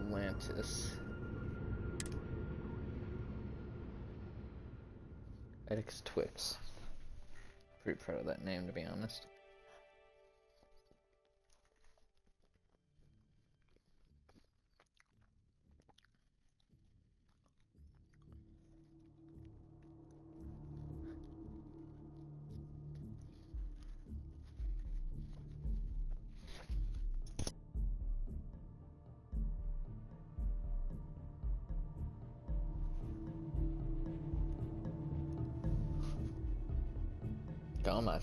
Atlantis. Edix Twix. Pretty proud of that name, to be honest. Come on.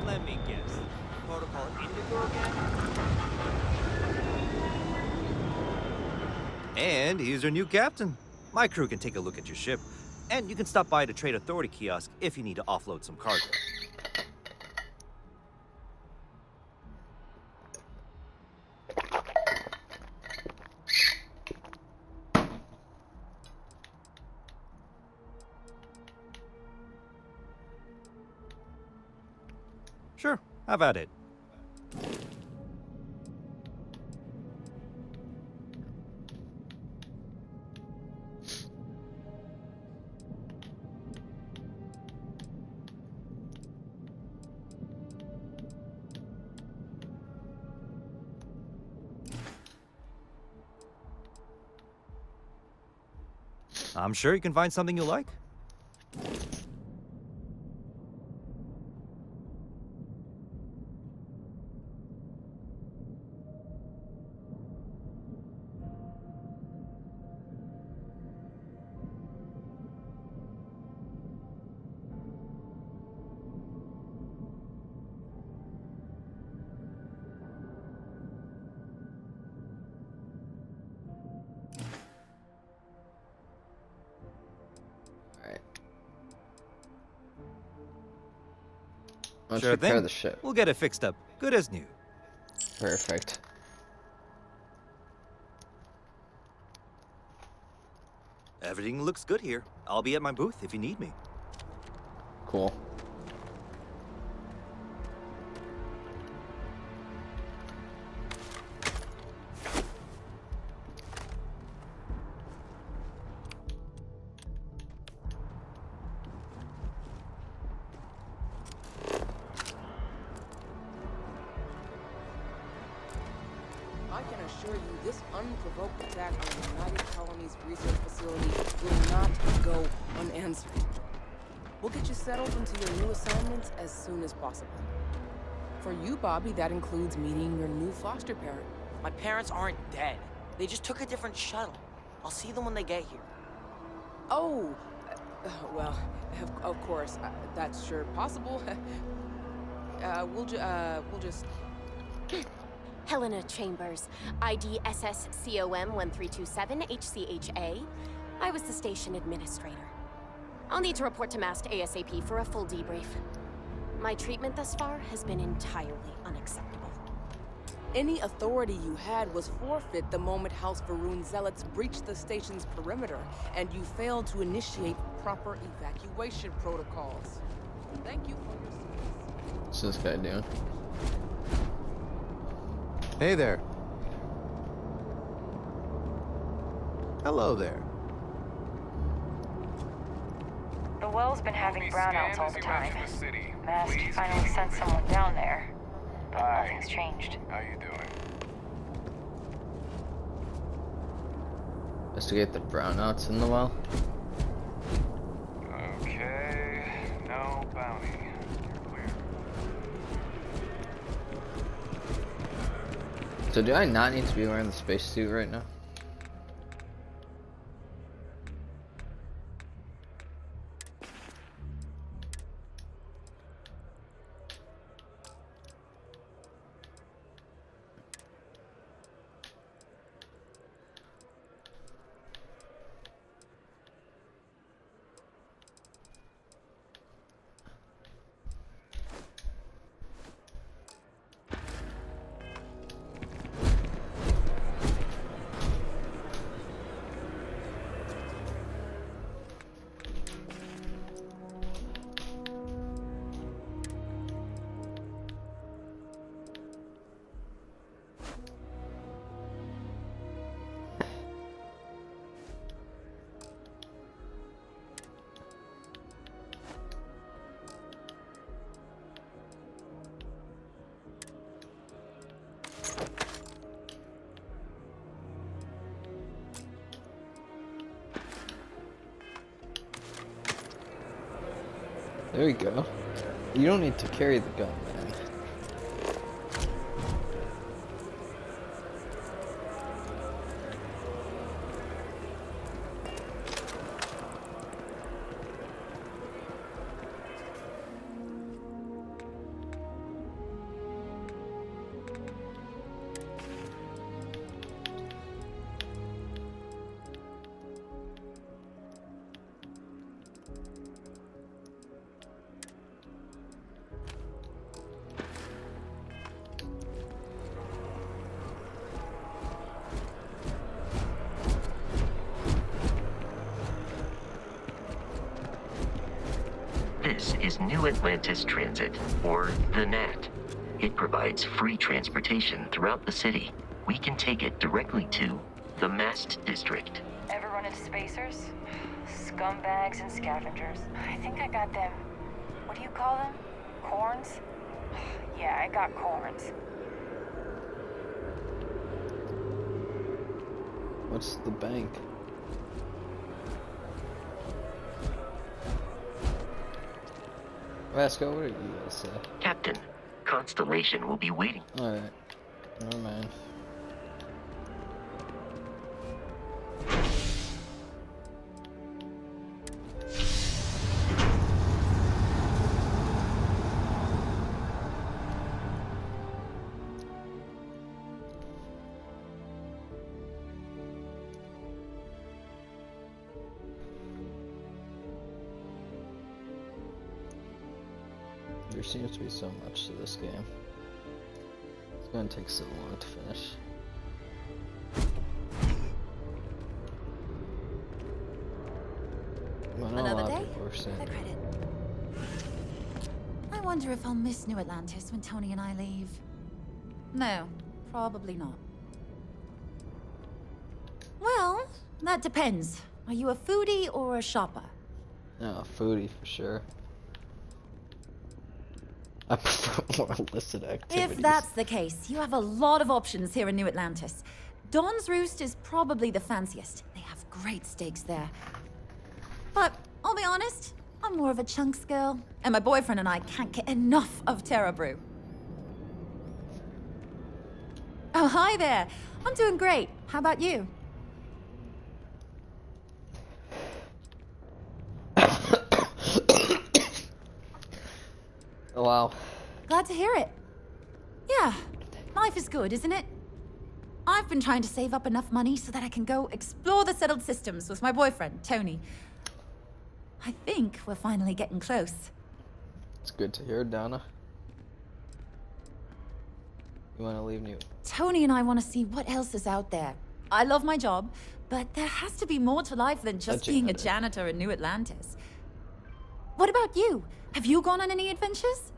Let me guess. Protocol Indigo again? And here's your new captain. My crew can take a look at your ship, and you can stop by the Trade Authority kiosk if you need to offload some cargo. Sure, have at it. I'm sure you can find something you like. Let's Sure repair thing. the ship. We'll get it fixed up. Good as new. Perfect. Everything looks good here. I'll be at my booth if you need me. Cool. I can assure you this unprovoked attack on the United Colonies Research Facility will not go unanswered. We'll get you settled into your new assignments as soon as possible. For you, Bobby, that includes meeting your new foster parent. My parents aren't dead. They just took a different shuttle. I'll see them when they get here. Oh, well, of course, that's sure possible. We'll just... Helena Chambers, ID SSCOM 1327 HCHA. I was the station administrator. I'll need to report to MAST ASAP for a full debrief. My treatment thus far has been entirely unacceptable. Any authority you had was forfeit the moment House Varun zealots breached the station's perimeter, and you failed to initiate proper evacuation protocols. Thank you for your service. What's this guy doing? Hey there. Hello there. The well's been having brownouts all the time. Mast finally sent someone down there, but nothing's changed. How you doing? Investigate the brownouts in the well. Okay, no bounty. You're clear. So do I not need to be wearing the spacesuit right now? There you go. You don't need to carry the gun, man. This is New Atlantis Transit, or the NAT. It provides free transportation throughout the city. We can take it directly to the Mast District. Ever run into spacers? Scumbags and scavengers. I think I got them. What do you call them? Corns? Yeah, I got corns. What's the bank? Vasco, what are you gonna say? Captain, Constellation will be waiting. Alright. Never mind. There seems to be so much to this game. It's gonna take so long to finish. Well, not a Another lot of day? people are saying The credit. I wonder if I'll miss New Atlantis when Tony and I leave. No, probably not. Well, that depends. Are you a foodie or a shopper? no, foodie for sure. I prefer more illicit activities. If that's the case, you have a lot of options here in New Atlantis. Dawn's Roost is probably the fanciest. They have great steaks there. But I'll be honest, I'm more of a chunks girl, and my boyfriend and I can't get enough of Terra Brew. Oh, hi there. I'm doing great. How about you? Oh, wow. Glad to hear it. Yeah, life is good, isn't it? I've been trying to save up enough money so that I can go explore the settled systems with my boyfriend, Tony. I think we're finally getting close. It's good to hear, Donna. You want to leave New? Tony and I want to see what else is out there. I love my job, but there has to be more to life than just being a janitor in New Atlantis. What about you? Have you gone on any adventures?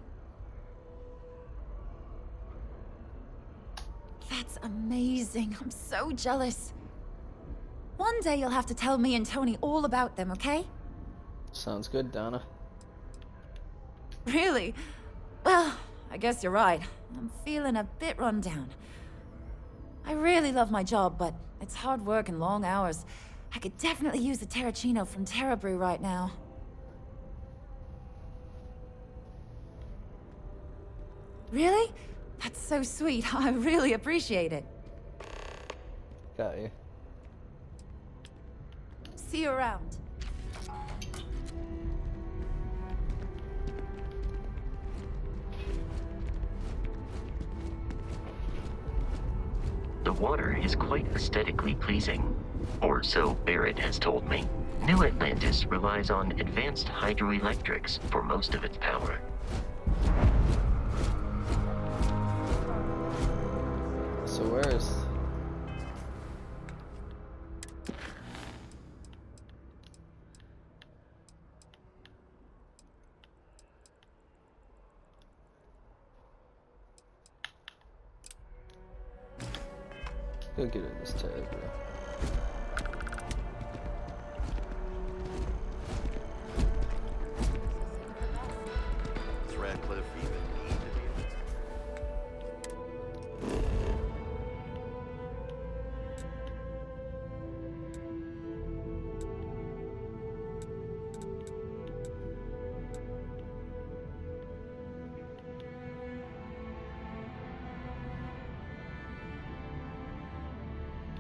That's amazing. I'm so jealous. One day you'll have to tell me and Tony all about them, okay? Sounds good, Donna. Really? Well, I guess you're right. I'm feeling a bit run down. I really love my job, but it's hard work and long hours. I could definitely use a Terracino from Terra Brew right now. Really? That's so sweet. I really appreciate it. Got you. See you around. The water is quite aesthetically pleasing, or so Barrett has told me. New Atlantis relies on advanced hydroelectrics for most of its power. So where is... Go get her this tab, bro. Radcliffe even need to be.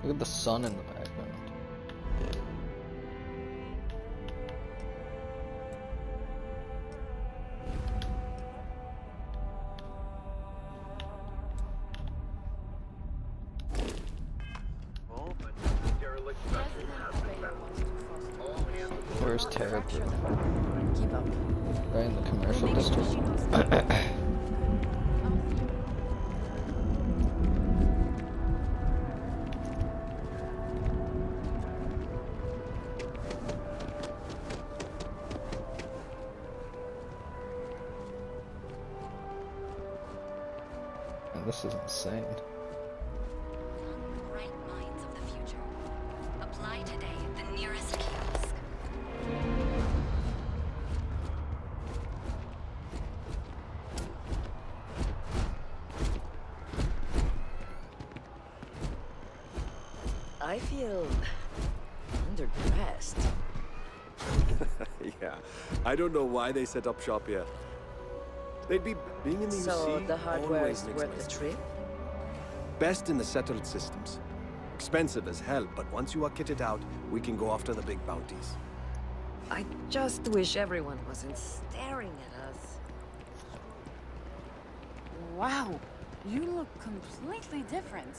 Look at the sun in the background. Oh, but derelict vessels have been found. All hands aboard. Where's Terrapin? Keep up. Right in the commercial district. Man, this is insane. Bright minds of the future. Apply today at the nearest kiosk. I feel underdressed. Yeah, I don't know why they set up shop here. They'd be being in the So UC the hardware always is makes worth my the stomach. trip? Best in the settled systems. Expensive as hell, but once you are kitted out, we can go after the big bounties. I just wish everyone wasn't staring at us. Wow, you look completely different.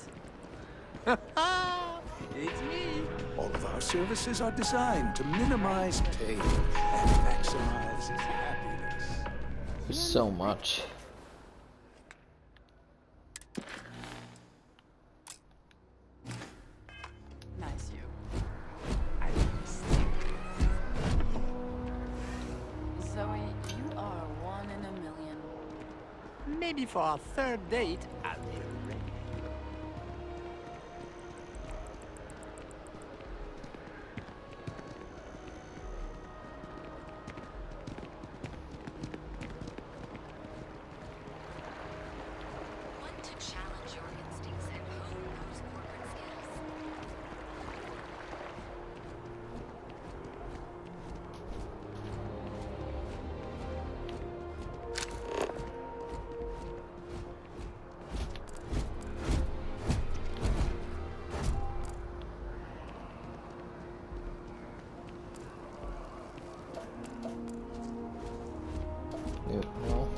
It's me. All of our services are designed to minimize pain and maximize happiness. There's so much. Nice you. I understand. Zoe, you are one in a million. Maybe for our third date, I'll be ready. Want to challenge your instincts and hone those corporate skills? Yep, no.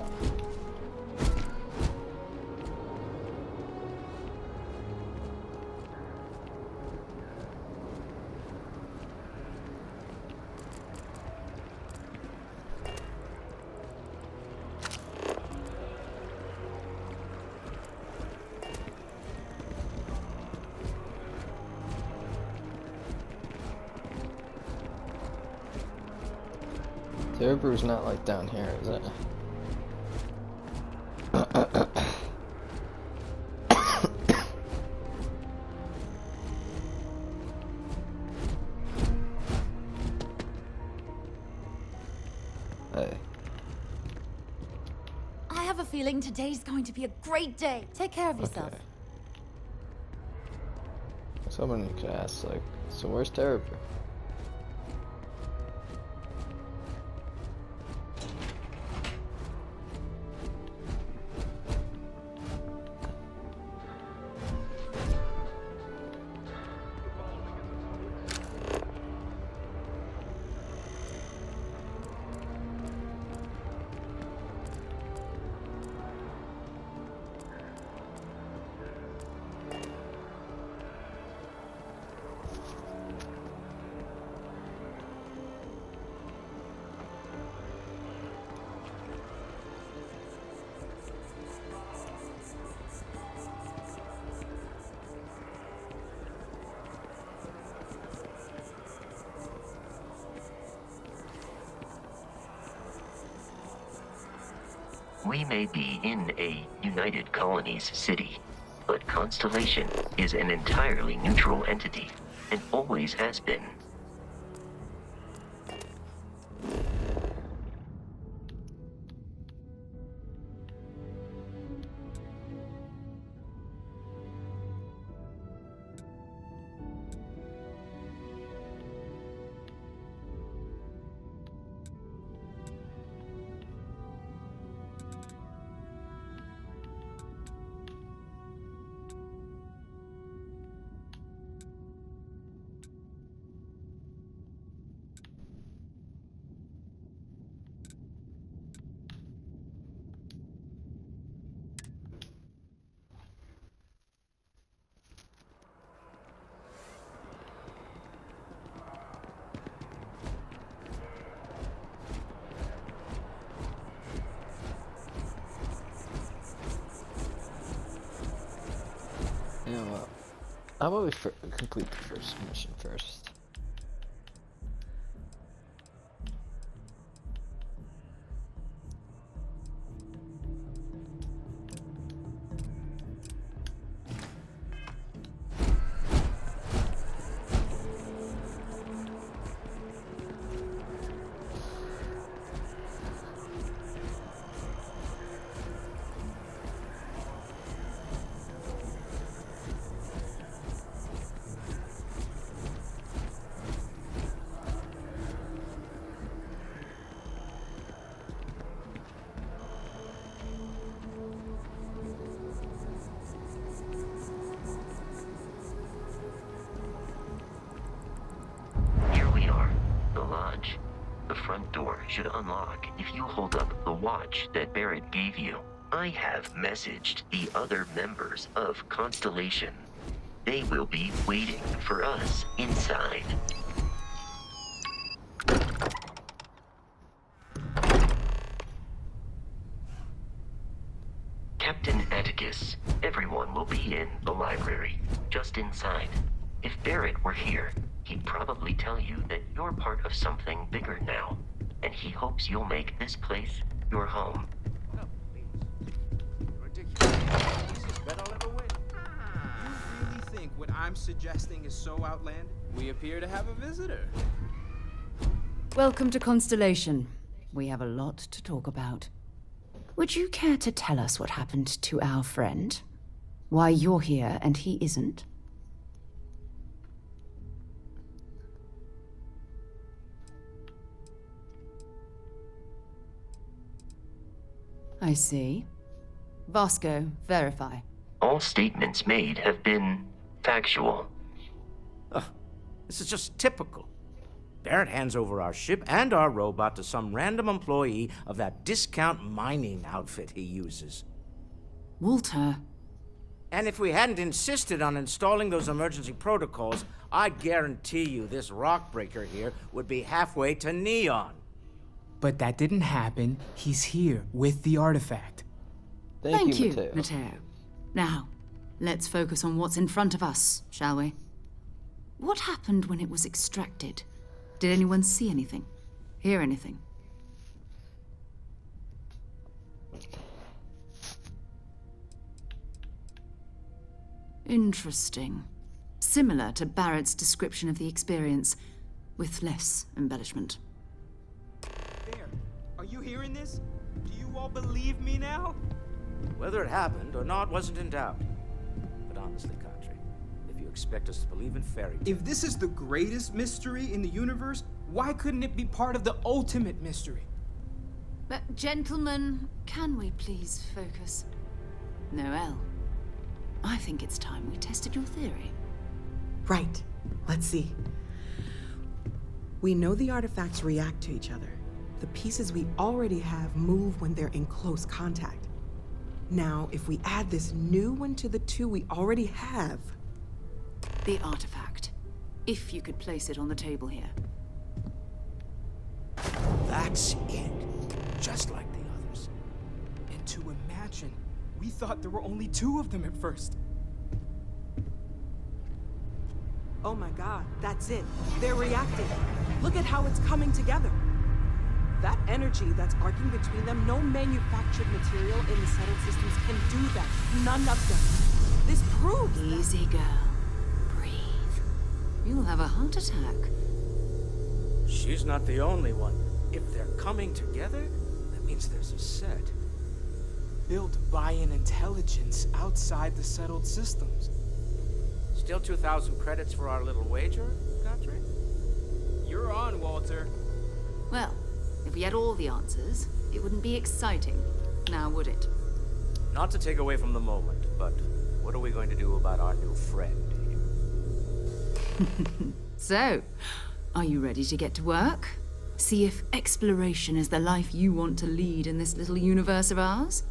Cerebrew's not like down here, is it? Hey. I have a feeling today's going to be a great day. Take care of yourself. Okay. Someone you could ask, like, so where's Cerebrew? We may be in a United Colonies city, but Constellation is an entirely neutral entity, and always has been. You know what? How about we complete the first mission first? Here we are, the lodge. The front door should unlock if you hold up the watch that Barrett gave you. I have messaged the other members of Constellation. They will be waiting for us inside. Captain Atticus, everyone will be in the library, just inside. If Barrett were here, he'd probably tell you that you're part of something bigger now, and he hopes you'll make this place your home. Ridiculous. Easiest bet I'll ever win. You really think what I'm suggesting is so outlandish? We appear to have a visitor. Welcome to Constellation. We have a lot to talk about. Would you care to tell us what happened to our friend? Why you're here and he isn't? I see. Vasco, verify. All statements made have been factual. This is just typical. Barrett hands over our ship and our robot to some random employee of that discount mining outfit he uses. Walter. And if we hadn't insisted on installing those emergency protocols, I guarantee you this rock breaker here would be halfway to Neon. But that didn't happen. He's here with the artifact. Thank you, Matteo. Now, let's focus on what's in front of us, shall we? What happened when it was extracted? Did anyone see anything? Hear anything? Interesting. Similar to Barrett's description of the experience, with less embellishment. There. Are you hearing this? Do you all believe me now? Whether it happened or not wasn't in doubt. But honestly, Country, if you expect us to believe in fairy tales... If this is the greatest mystery in the universe, why couldn't it be part of the ultimate mystery? But, gentlemen, can we please focus? Noelle, I think it's time we tested your theory. Right. Let's see. We know the artifacts react to each other. The pieces we already have move when they're in close contact. Now, if we add this new one to the two we already have... The artifact. If you could place it on the table here. That's it. Just like the others. And to imagine, we thought there were only 2 of them at first. Oh my god, that's it. They're reacting. Look at how it's coming together. That energy that's arcing between them, no manufactured material in the settled systems can do that. None of them. This proves Easy, girl. Breathe. You'll have a heart attack. She's not the only one. If they're coming together, that means there's a set. Built by an intelligence outside the settled systems. Still 2,000 credits for our little wager, Country? You're on, Walter. Well, if we had all the answers, it wouldn't be exciting, now would it? Not to take away from the moment, but what are we going to do about our new friend here? So, are you ready to get to work? See if exploration is the life you want to lead in this little universe of ours?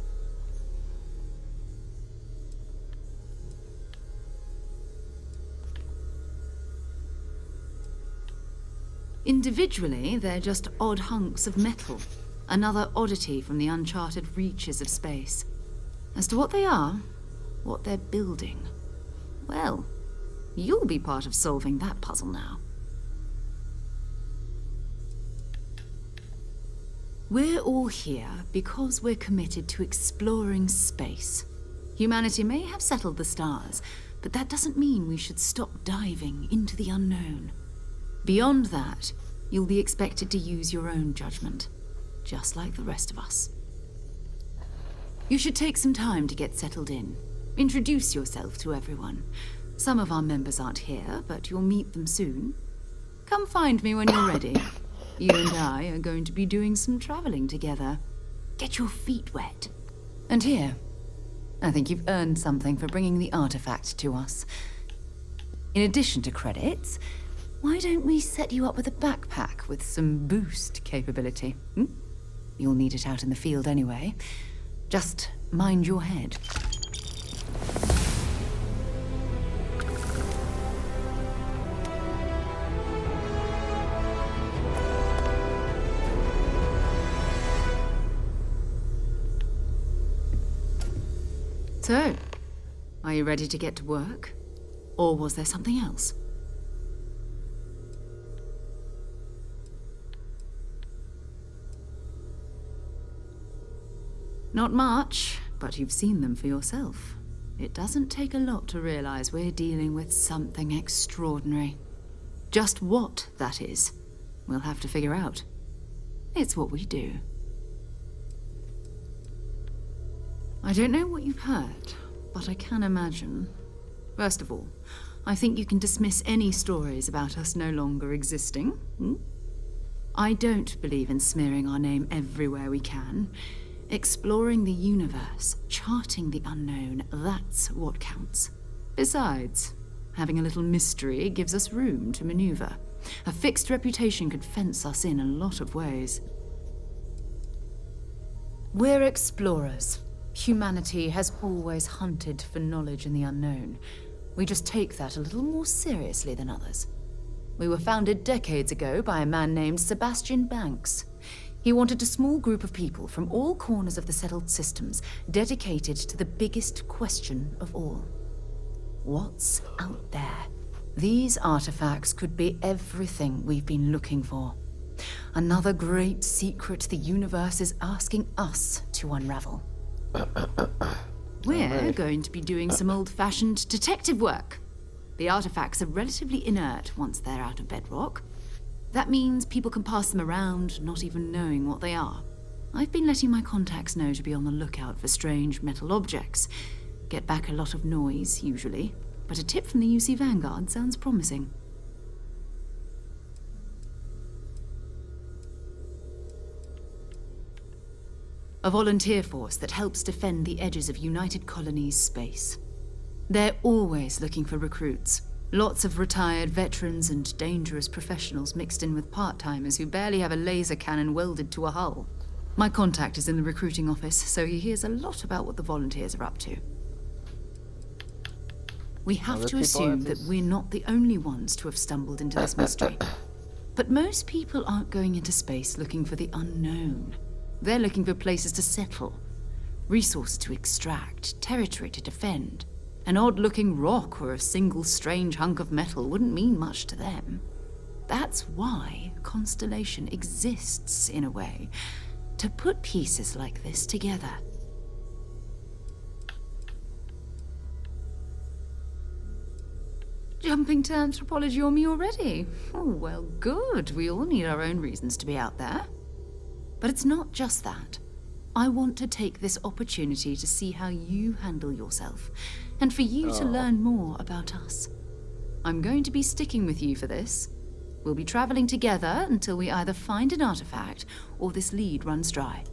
Individually, they're just odd hunks of metal. Another oddity from the uncharted reaches of space. As to what they are, what they're building, Well, you'll be part of solving that puzzle now. We're all here because we're committed to exploring space. Humanity may have settled the stars, but that doesn't mean we should stop diving into the unknown. Beyond that, you'll be expected to use your own judgment, just like the rest of us. You should take some time to get settled in. Introduce yourself to everyone. Some of our members aren't here, but you'll meet them soon. Come find me when you're ready. You and I are going to be doing some traveling together. Get your feet wet. And here, I think you've earned something for bringing the artifact to us. In addition to credits, why don't we set you up with a backpack with some boost capability? You'll need it out in the field anyway. Just mind your head. So, are you ready to get to work? Or was there something else? Not much, but you've seen them for yourself. It doesn't take a lot to realize we're dealing with something extraordinary. Just what that is, we'll have to figure out. It's what we do. I don't know what you've heard, but I can imagine. First of all, I think you can dismiss any stories about us no longer existing. I don't believe in smearing our name everywhere we can. Exploring the universe, charting the unknown, that's what counts. Besides, having a little mystery gives us room to maneuver. A fixed reputation could fence us in a lot of ways. We're explorers. Humanity has always hunted for knowledge in the unknown. We just take that a little more seriously than others. We were founded decades ago by a man named Sebastian Banks. He wanted a small group of people from all corners of the settled systems dedicated to the biggest question of all. What's out there? These artifacts could be everything we've been looking for. Another great secret the universe is asking us to unravel. We're going to be doing some old-fashioned detective work. The artifacts are relatively inert once they're out of bedrock. That means people can pass them around, not even knowing what they are. I've been letting my contacts know to be on the lookout for strange metal objects. Get back a lot of noise, usually, but a tip from the UC Vanguard sounds promising. A volunteer force that helps defend the edges of United Colonies space. They're always looking for recruits. Lots of retired veterans and dangerous professionals mixed in with part-timers who barely have a laser cannon welded to a hull. My contact is in the recruiting office, so he hears a lot about what the volunteers are up to. We have to assume that we're not the only ones to have stumbled into this mystery. But most people aren't going into space looking for the unknown. They're looking for places to settle, resources to extract, territory to defend. An odd-looking rock or a single strange hunk of metal wouldn't mean much to them. That's why Constellation exists, in a way, to put pieces like this together. Jumping to anthropology on me already? Oh, well, good. We all need our own reasons to be out there. But it's not just that. I want to take this opportunity to see how you handle yourself, and for you to learn more about us. I'm going to be sticking with you for this. We'll be traveling together until we either find an artifact or this lead runs dry.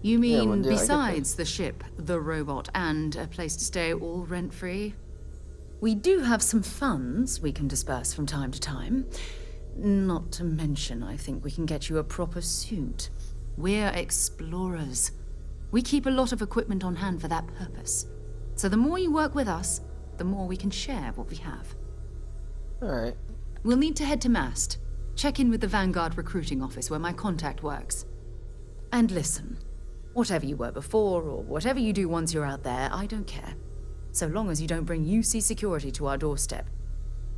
You mean besides the ship, the robot, and a place to stay all rent-free? We do have some funds we can disperse from time to time. Not to mention, I think we can get you a proper suit. We're explorers. We keep a lot of equipment on hand for that purpose. So the more you work with us, the more we can share what we have. Alright. We'll need to head to Mast. Check in with the Vanguard recruiting office where my contact works. And listen, whatever you were before, or whatever you do once you're out there, I don't care. So long as you don't bring UC security to our doorstep.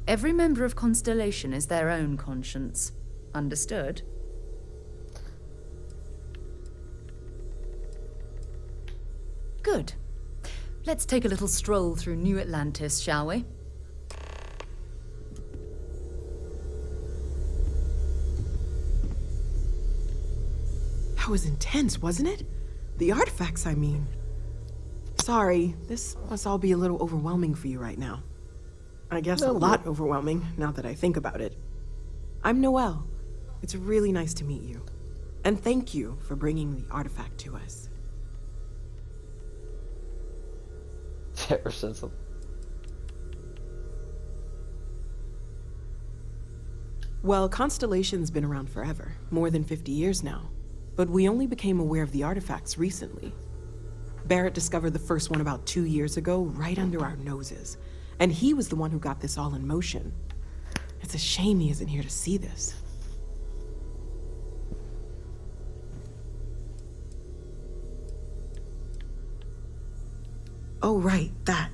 Every member of Constellation is their own conscience. Understood? Good. Let's take a little stroll through New Atlantis, shall we? That was intense, wasn't it? The artifacts, I mean. Sorry, this must all be a little overwhelming for you right now. I guess a lot overwhelming, now that I think about it. I'm Noelle. It's really nice to meet you. And thank you for bringing the artifact to us. Ever since the... Well, Constellation's been around forever, more than 50 years now. But we only became aware of the artifacts recently. Barrett discovered the first one about 2 years ago, right under our noses. And he was the one who got this all in motion. It's a shame he isn't here to see this. Oh, right, that.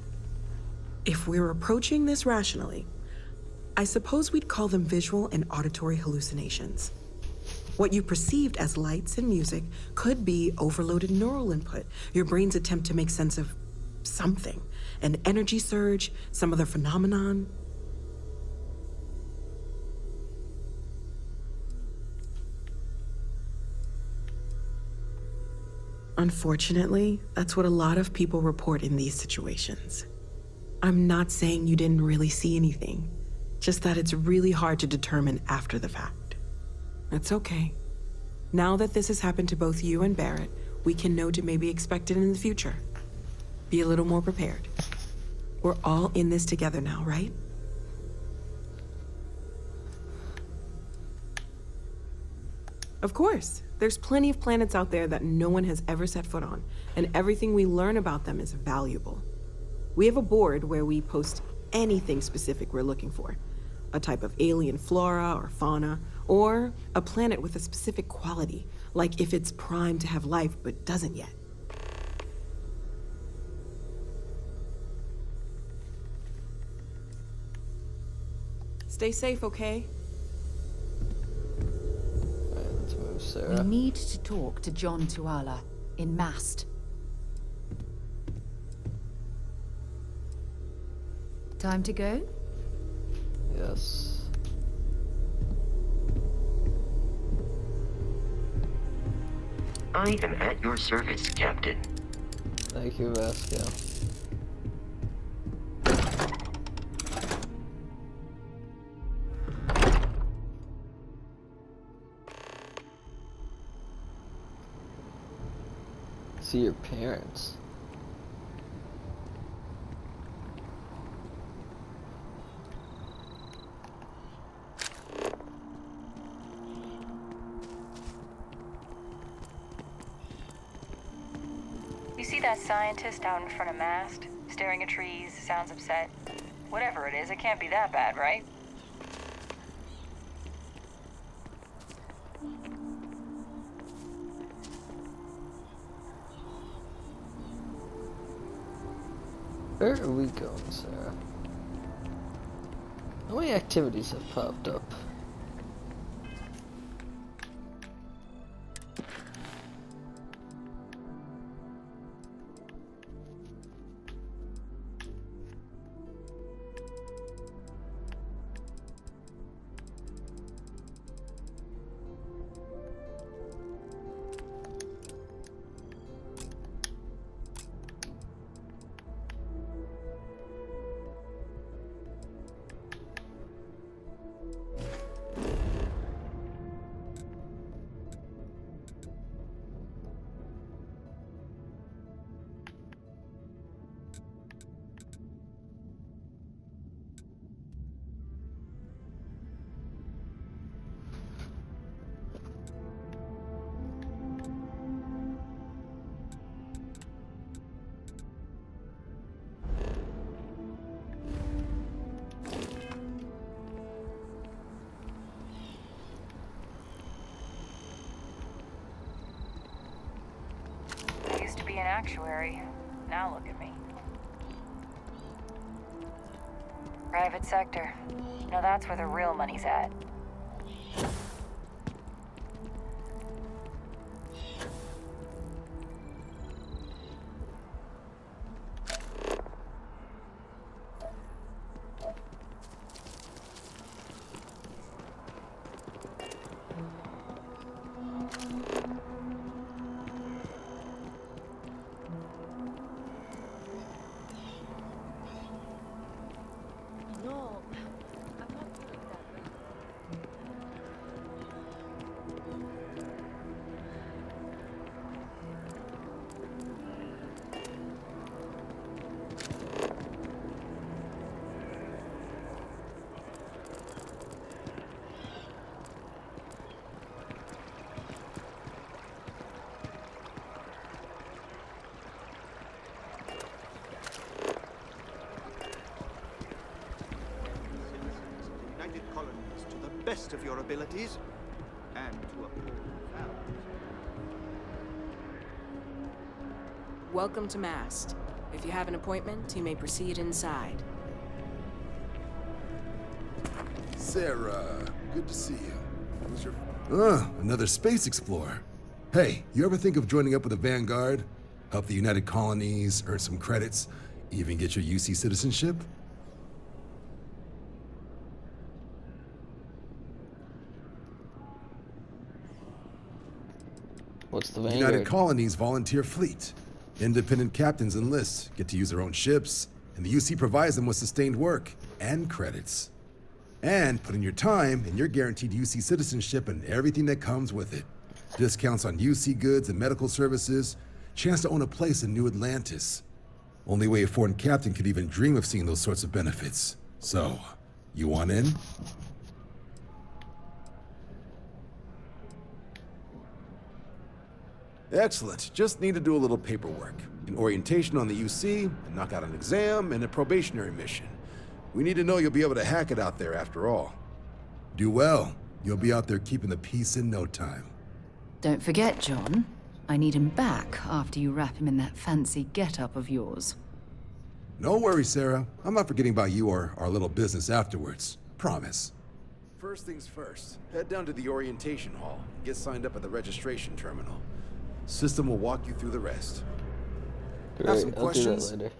If we're approaching this rationally, I suppose we'd call them visual and auditory hallucinations. What you perceived as lights and music could be overloaded neural input, your brain's attempt to make sense of something. An energy surge, some other phenomenon. Unfortunately, that's what a lot of people report in these situations. I'm not saying you didn't really see anything, just that it's really hard to determine after the fact. It's okay. Now that this has happened to both you and Barrett, we can know to maybe expect it in the future. Be a little more prepared. We're all in this together now, right? Of course. There's plenty of planets out there that no one has ever set foot on, and everything we learn about them is valuable. We have a board where we post anything specific we're looking for. A type of alien flora or fauna, or a planet with a specific quality, like if it's primed to have life but doesn't yet. Stay safe, okay? Let's move, Sarah. We need to talk to John Tuala in Mast. Time to go? Yes. I am at your service, Captain. Thank you, Vasco. See your parents. You see that scientist out in front of Mast? Staring at trees, sounds upset. Whatever it is, it can't be that bad, right? Where are we going, Sarah? How many activities have popped up? an actuary. Now look at me. Private sector. Now that's where the real money's at. Best of your abilities, and to uphold values. Welcome to Mast. If you have an appointment, you may proceed inside. Sarah, good to see you. Who's your... another space explorer. Hey, you ever think of joining up with the Vanguard? Help the United Colonies, earn some credits, even get your UC citizenship? What's the Vanguard? United Colonies volunteer fleet. Independent captains enlist, get to use their own ships, and the UC provides them with sustained work and credits. And put in your time, and you're guaranteed UC citizenship and everything that comes with it. Discounts on UC goods and medical services, chance to own a place in New Atlantis. Only way a foreign captain could even dream of seeing those sorts of benefits. So, you want in? Excellent. Just need to do a little paperwork. An orientation on the UC, and knock out an exam, and a probationary mission. We need to know you'll be able to hack it out there after all. Do well. You'll be out there keeping the peace in no time. Don't forget, John. I need him back after you wrap him in that fancy get-up of yours. No worries, Sarah. I'm not forgetting about you or our little business afterwards. Promise. First things first. Head down to the orientation hall. Get signed up at the registration terminal. System will walk you through the rest. Great, Have some I'll questions? do that later.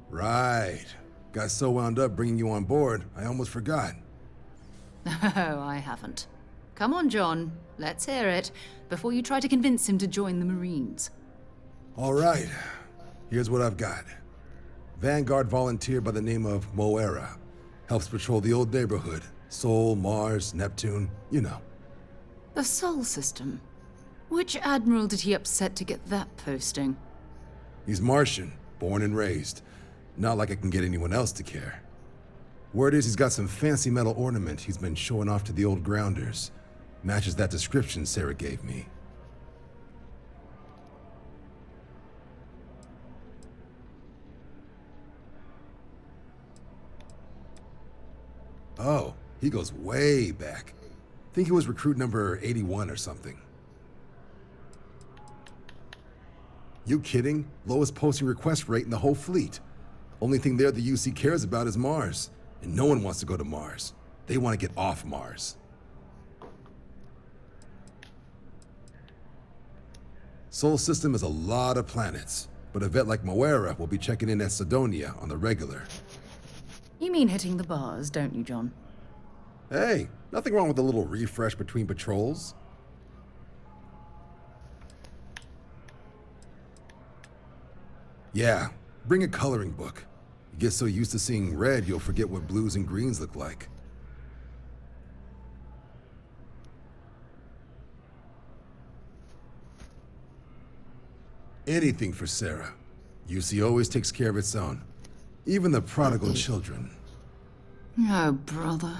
Right. Got so wound up bringing you on board, I almost forgot. Oh, I haven't. Come on, John. Let's hear it, before you try to convince him to join the Marines. All right. Here's what I've got. Vanguard volunteer by the name of Moera. Helps patrol the old neighborhood. Sol, Mars, Neptune, you know. The Sol system. Which admiral did he upset to get that posting? He's Martian, born and raised. Not like I can get anyone else to care. Word is he's got some fancy metal ornament he's been showing off to the old grounders. Matches that description Sarah gave me. Oh, he goes way back. Think he was recruit number 81 or something. You kidding? Lowest posting request rate in the whole fleet. Only thing there the UC cares about is Mars. And no one wants to go to Mars. They want to get off Mars. Sol system has a lot of planets, but a vet like Moera will be checking in at Sidonia on the regular. You mean hitting the bars, don't you, John? Hey, nothing wrong with a little refresh between patrols. Yeah, bring a coloring book. You get so used to seeing red, you'll forget what blues and greens look like. Anything for Sarah. UC always takes care of its own. Even the prodigal children. Oh, brother.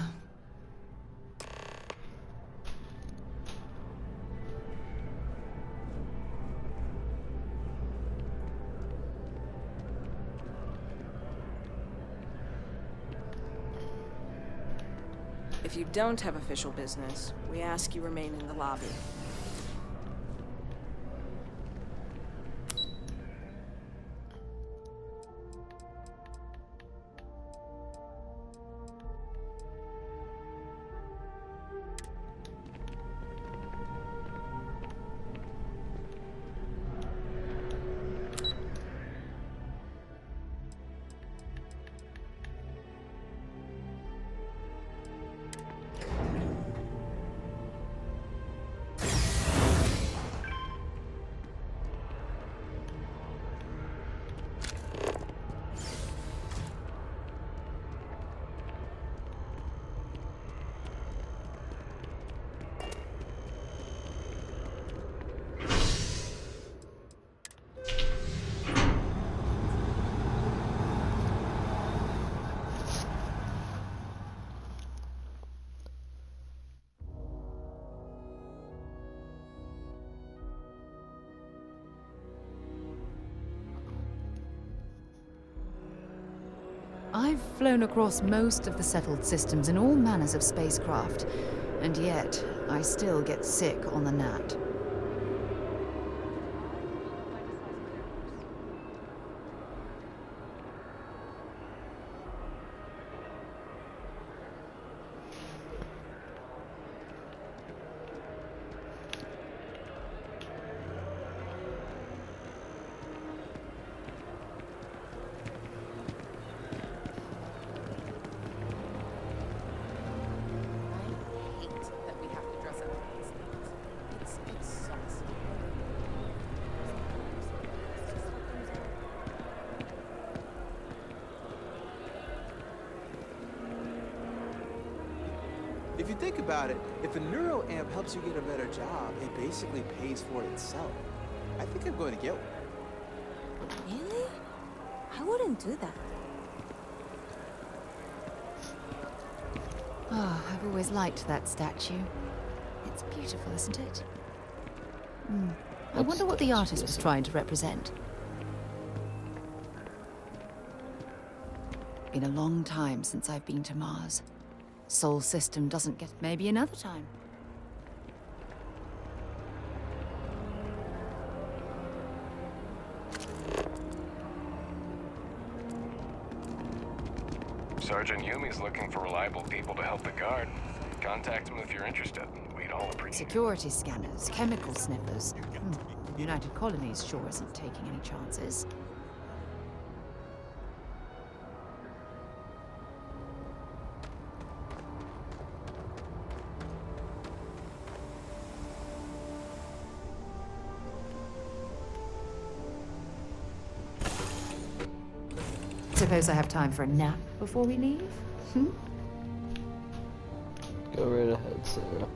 If you don't have official business, we ask you remain in the lobby. I've flown across most of the settled systems in all manners of spacecraft, and yet I still get sick on the gnat. That we have to dress up for these things. It sucks. If you think about it, if a neuroamp helps you get a better job, it basically pays for itself. I think I'm going to get one. Really? I wouldn't do that. Oh, I've always liked that statue. It's beautiful, isn't it? I wonder what the artist was trying to represent. Been a long time since I've been to Mars. Sol system doesn't get... Maybe another time. Sergeant Yumi's looking for reliable people to help the guard. Contact him if you're interested. We'd all appreciate it. Security scanners, chemical sniffers. United Colonies sure isn't taking any chances. Suppose I have time for a nap before we leave? Go right ahead, Sarah.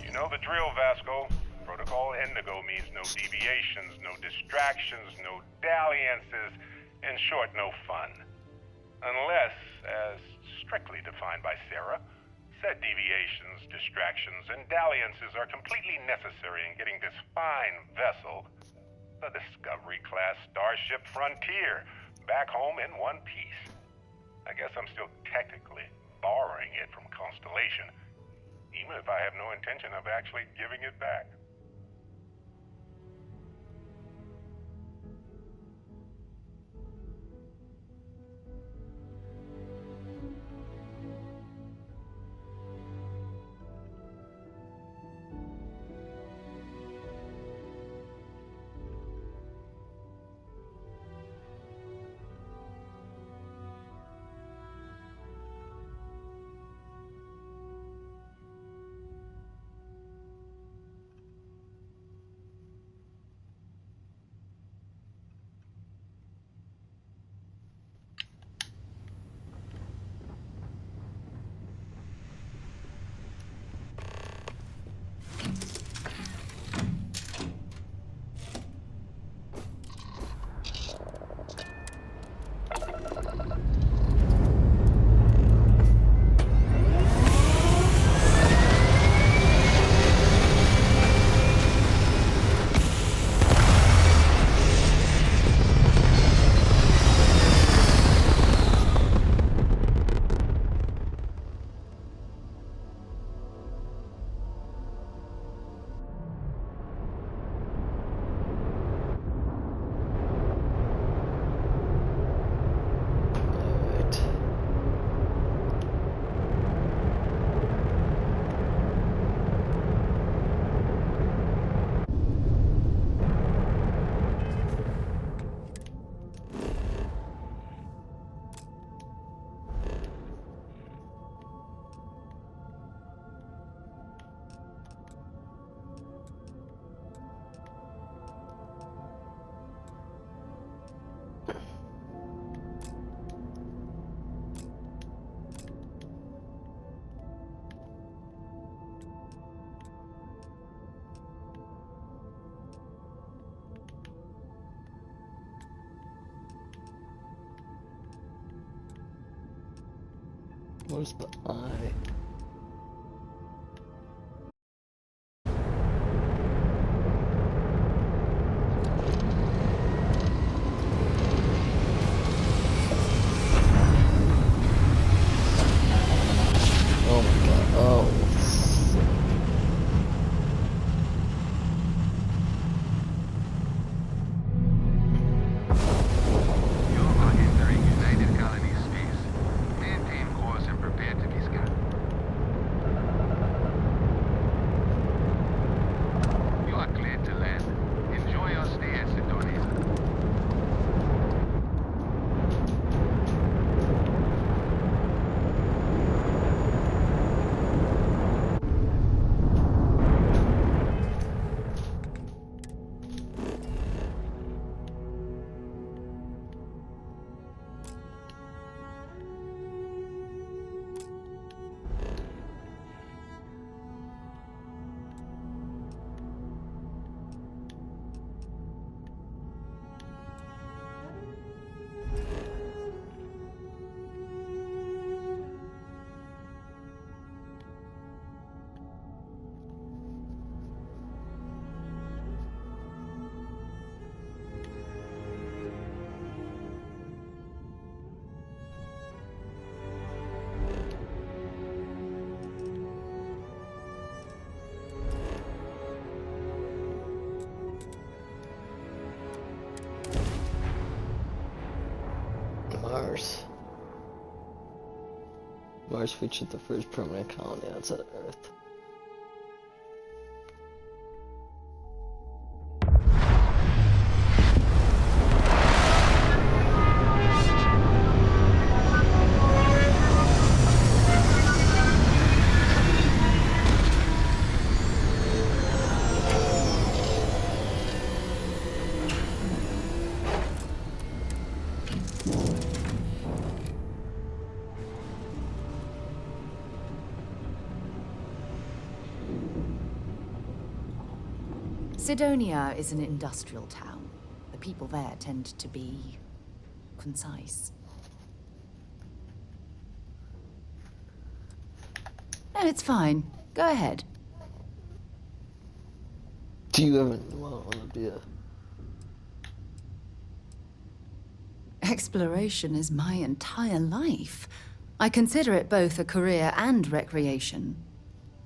You know the drill, Vasco. Protocol Indigo means no deviations, no distractions, no dalliances, in short, no fun. Unless, as strictly defined by Sarah, said deviations, distractions, and dalliances are completely necessary in getting this fine vessel, the Discovery-class Starship Frontier, back home in one piece. I guess I'm still technically borrowing it from Constellation, even if I have no intention of actually giving it back. Where's the eye? Mars. Mars featured the first permanent colony outside of Earth. Sidonia is an industrial town. The people there tend to be concise. No, it's fine. Go ahead. Do you ever want to be a... Exploration is my entire life. I consider it both a career and recreation.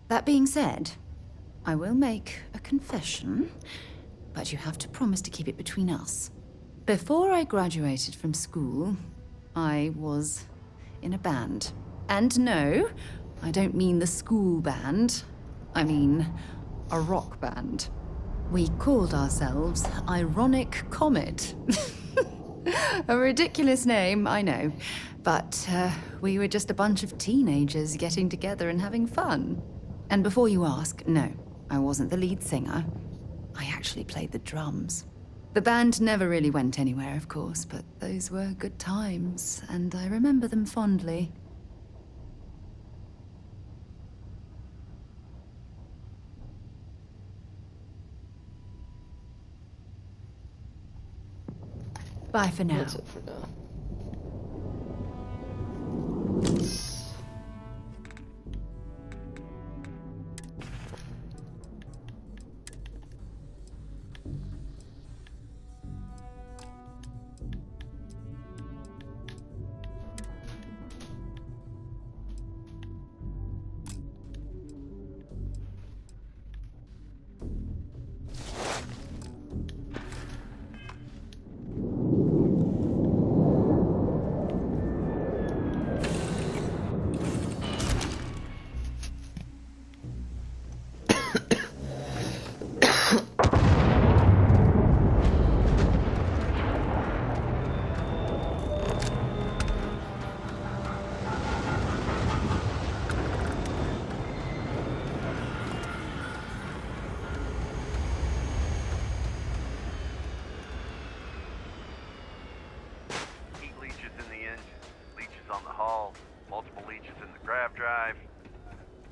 That being said, I will make a confession, but you have to promise to keep it between us. Before I graduated from school, I was in a band. And no, I don't mean the school band. I mean a rock band. We called ourselves Ironic Comet. A ridiculous name, I know. But we were just a bunch of teenagers getting together and having fun. And before you ask, no, I wasn't the lead singer. I actually played the drums. The band never really went anywhere, of course, but those were good times, and I remember them fondly. Bye for now. That's it for now.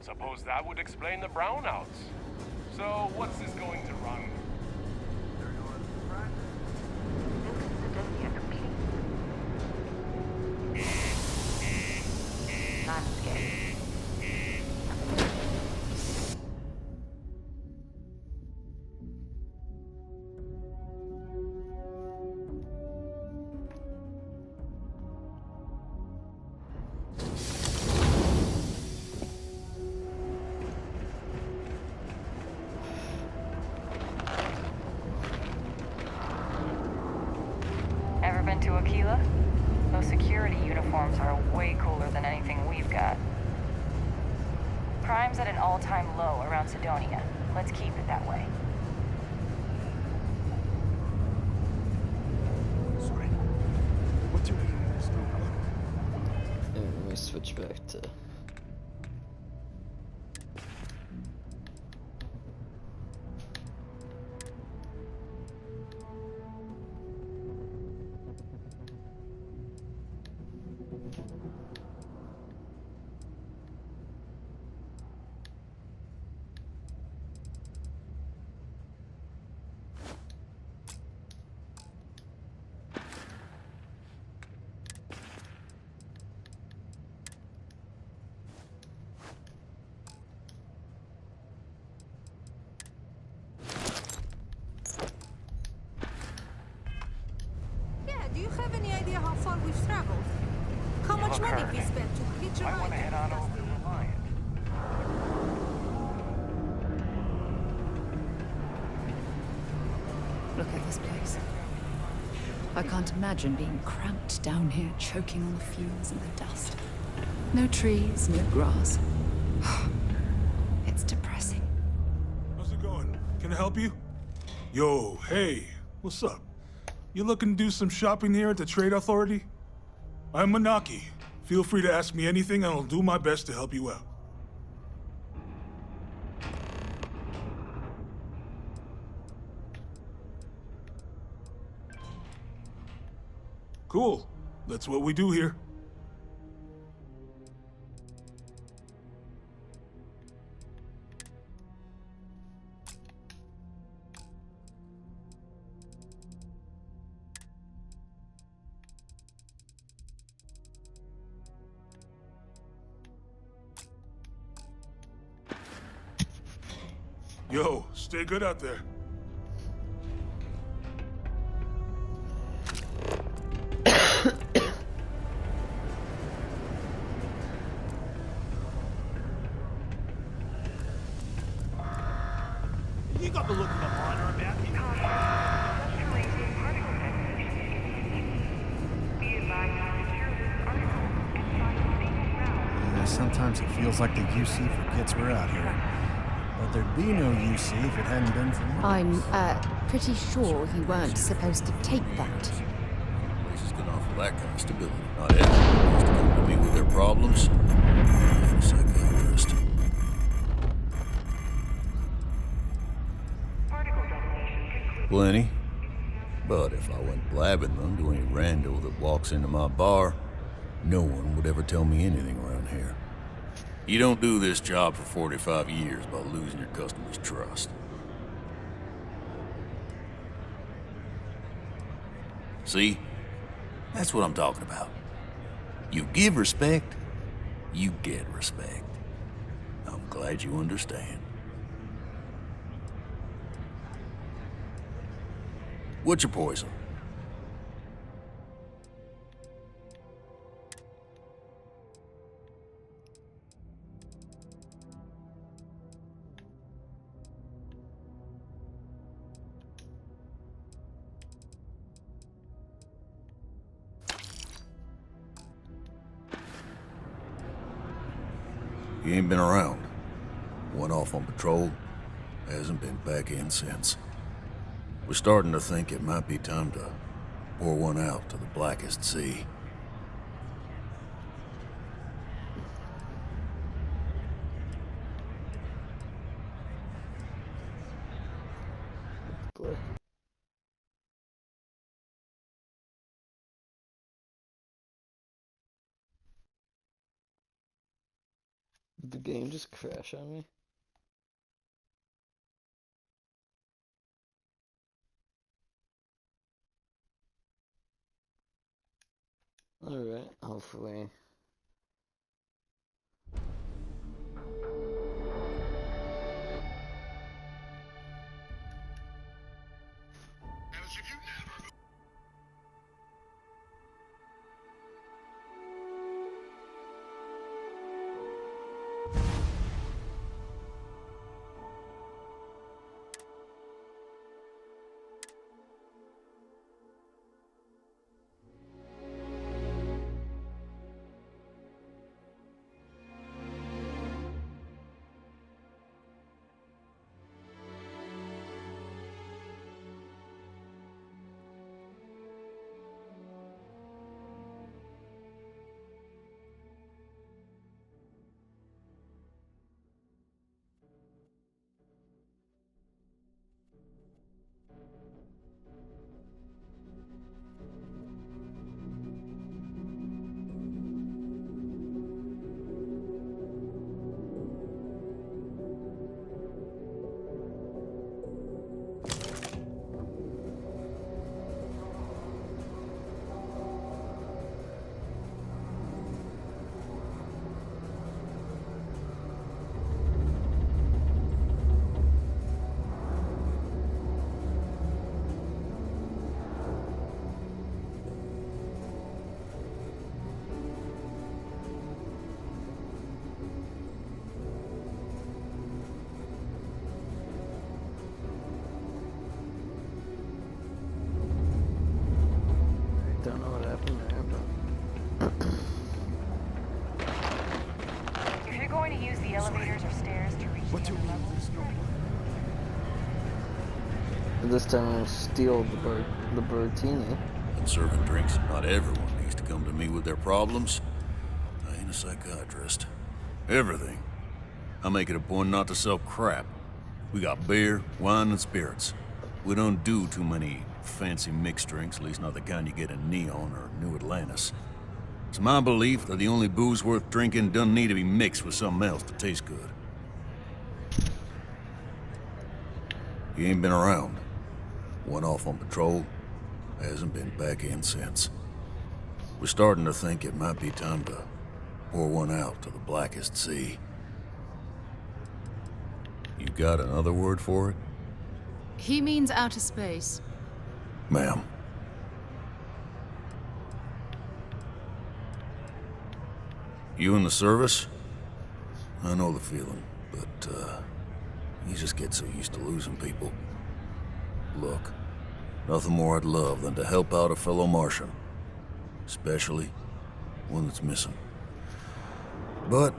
Suppose that would explain the brownouts. So, what's this going to run? Ever been to Aquila? Those security uniforms are way cooler than anything we've got. Crime's at an all-time low around Sidonia. Let's keep it that way. Sorry. What do you mean there's no blood? And let me switch back to... Do you have any idea how far we've traveled? How much money we spent to hitch a ride? I want to head on over to Reliant. Look at this place. I can't imagine being cramped down here, choking on the fumes and the dust. No trees, no grass. It's depressing. How's it going? Can I help you? Yo, hey, what's up? You looking to do some shopping here at the Trade Authority? I'm Manaki. Feel free to ask me anything and I'll do my best to help you out. Cool. That's what we do here. Yo, stay good out there. You got the look of a miner about you. Sometimes it feels like the UC forgets we're out here. But there'd be no UC if it hadn't been for you. I'm, pretty sure you weren't supposed to take that. Places can offer that kind of stability. Not everyone wants to come to me with their problems. I'm a psychiatrist. Plenty. But if I went blabbing them to any rando that walks into my bar, no one would ever tell me anything around here. You don't do this job for 45 years by losing your customers' trust. See? That's what I'm talking about. You give respect, you get respect. I'm glad you understand. What's your poison? He ain't been around. Went off on patrol. Hasn't been back in since. We're starting to think it might be time to pour one out to the blackest sea. Did the game just crash on me? Alright, hopefully. This time I'll steal the Bertini. And serving drinks, not everyone needs to come to me with their problems. I ain't a psychiatrist. Everything. I make it a point not to sell crap. We got beer, wine, and spirits. We don't do too many fancy mixed drinks, at least not the kind you get in Neon or New Atlantis. It's my belief that the only booze worth drinking doesn't need to be mixed with something else to taste good. He ain't been around. Went off on patrol. Hasn't been back in since. We're starting to think it might be time to pour one out to the blackest sea. You got another word for it? He means outer space. Ma'am. You in the service? I know the feeling, but, you just get so used to losing people. Look, nothing more I'd love than to help out a fellow Martian. Especially one that's missing. But,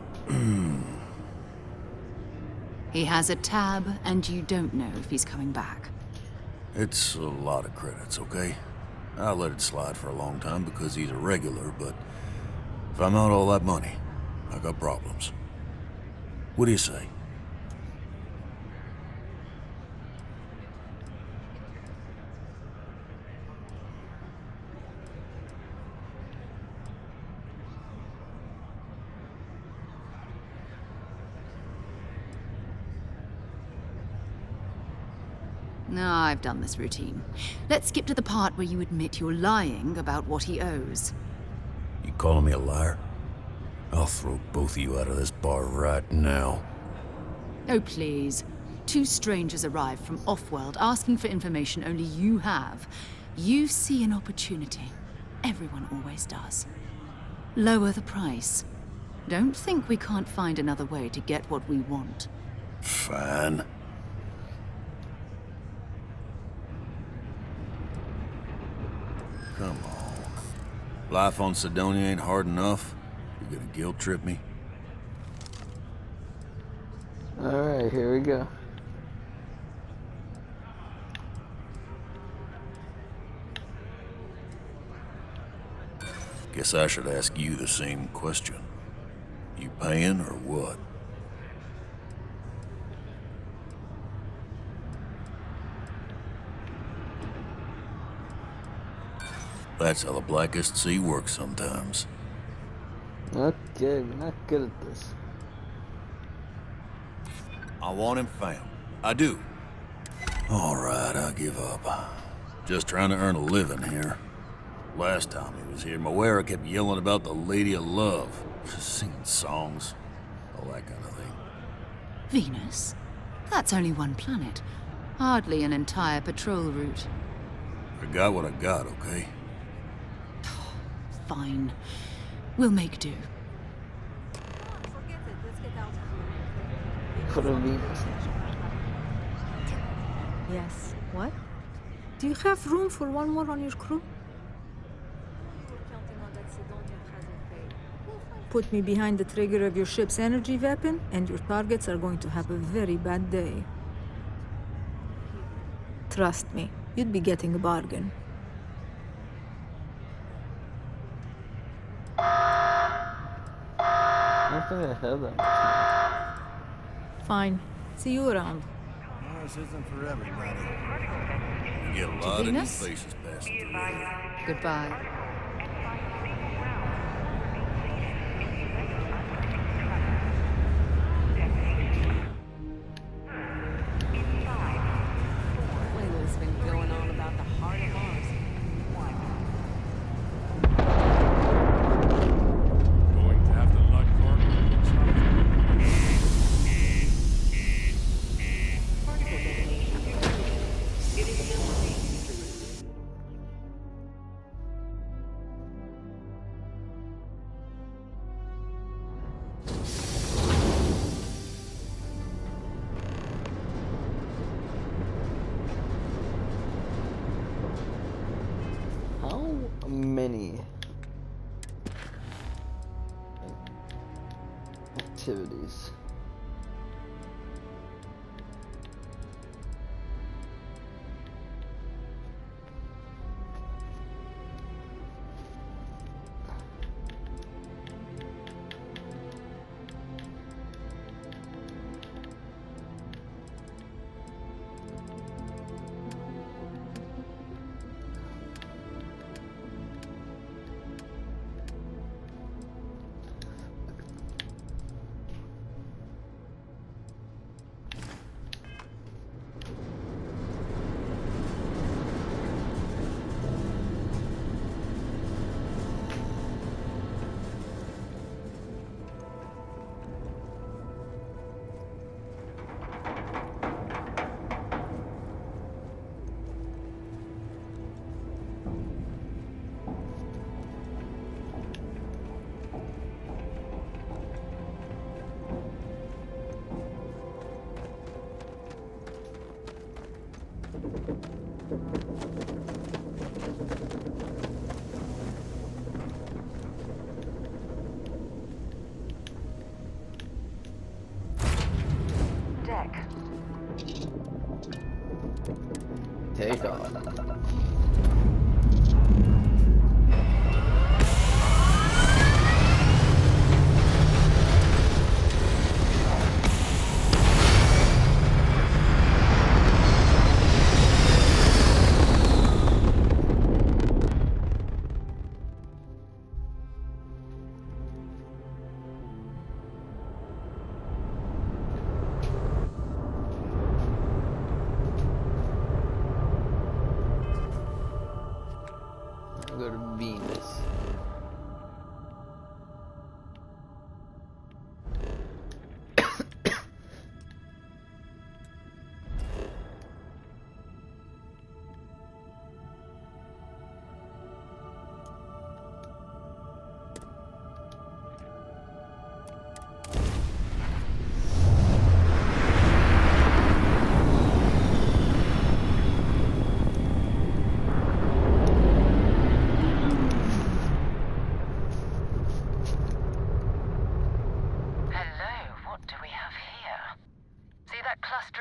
He has a tab, and you don't know if he's coming back. it's a lot of credits, okay? I let it slide for a long time because he's a regular, but if I'm out all that money, I got problems. What do you say? No, I've done this routine. Let's skip to the part where you admit you're lying about what he owes. You calling me a liar? I'll throw both of you out of this bar right now. Oh, please. Two strangers arrive from off-world asking for information only you have. You see an opportunity. Everyone always does. Lower the price. Don't think we can't find another way to get what we want. Fine. Come on. Life on Sidonia ain't hard enough. You gonna guilt trip me? Alright, here we go. Guess I should ask you the same question. You paying or what? That's how the blackest sea works sometimes. Okay, we're not good at this. I want him found. I do. All right, I give up. Just trying to earn a living here. Last time he was here, Moira kept yelling about the Lady of Love. Singing songs. All that kind of thing. Venus? That's only one planet. Hardly an entire patrol route. I got what I got, okay? Fine. We'll make do. Put a Venus. Yes. What? Do you have room for one more on your crew? Put me behind the trigger of your ship's energy weapon, and your targets are going to have a very bad day. Trust me, you'd be getting a bargain. I don't think I have that much. Fine. See you around. Mars isn't for everybody. You get a lot of new faces passing through here. Goodbye. What's been going on about the heart of Mars? Going to have to lug cargo or something. Particle detonation. Getting the How many activities?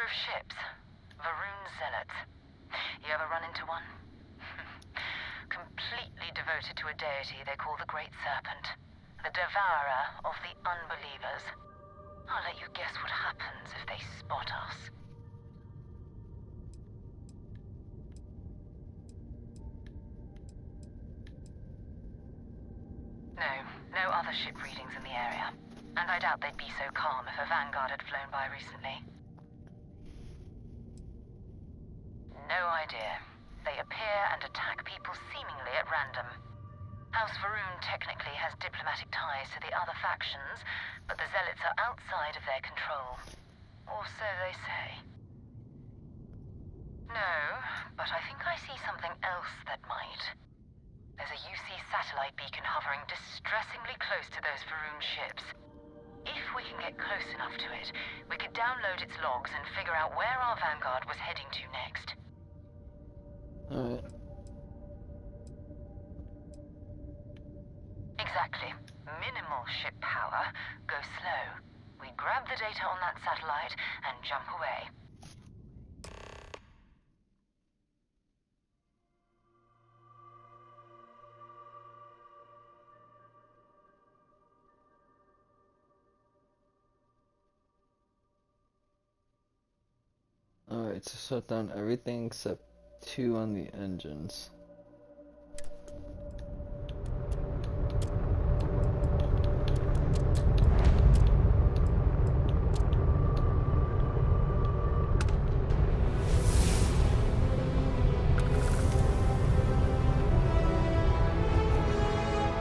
of ships. Varun Zealots. You ever run into one? Completely devoted to a deity they call the Great Serpent. The devourer of the unbelievers. I'll let you guess what happens if they spot us. No other ship readings in the area. And I doubt they'd be so calm if a vanguard had flown by recently. No idea. They appear and attack people seemingly at random. House Varun technically has diplomatic ties to the other factions, but the Zealots are outside of their control. Or so they say. No, but I think I see something else that might. There's a UC satellite beacon hovering distressingly close to those Varun ships. If we can get close enough to it, we could download its logs and figure out where our vanguard was heading to next. Alright. Exactly. Minimal ship power. Go slow. We grab the data on that satellite and jump away. Alright, so shut down everything except 2 on the engines.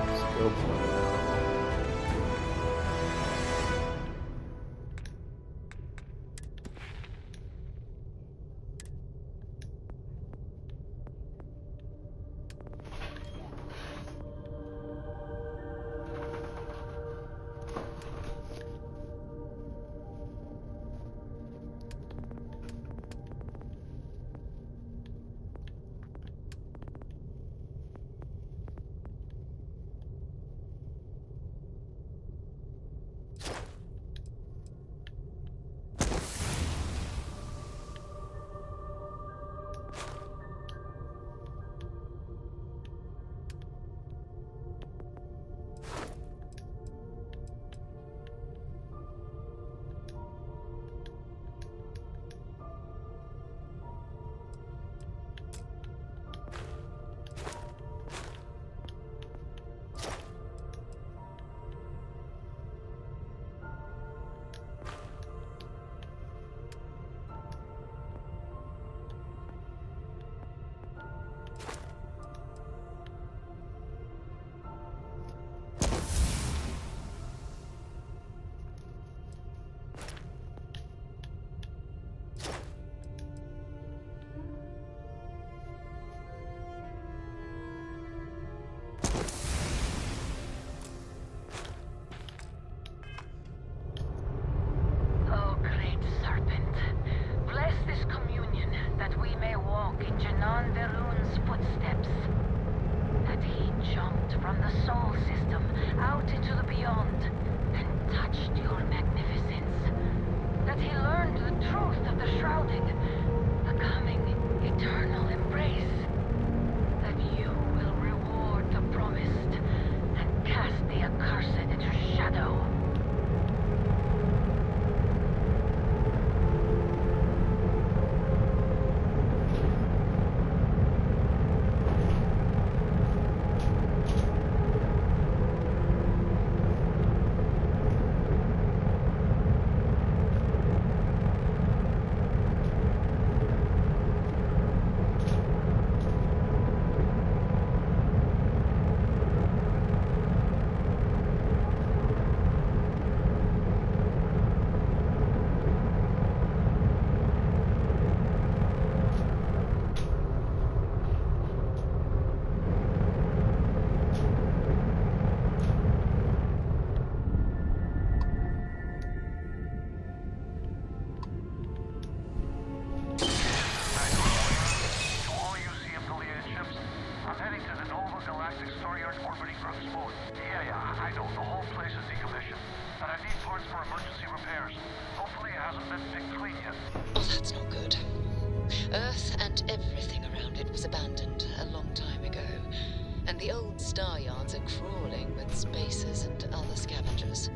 Let's go for it now. That's not good. Earth and everything around it was abandoned a long time ago, and the old star yards are crawling with spacers and other scavengers.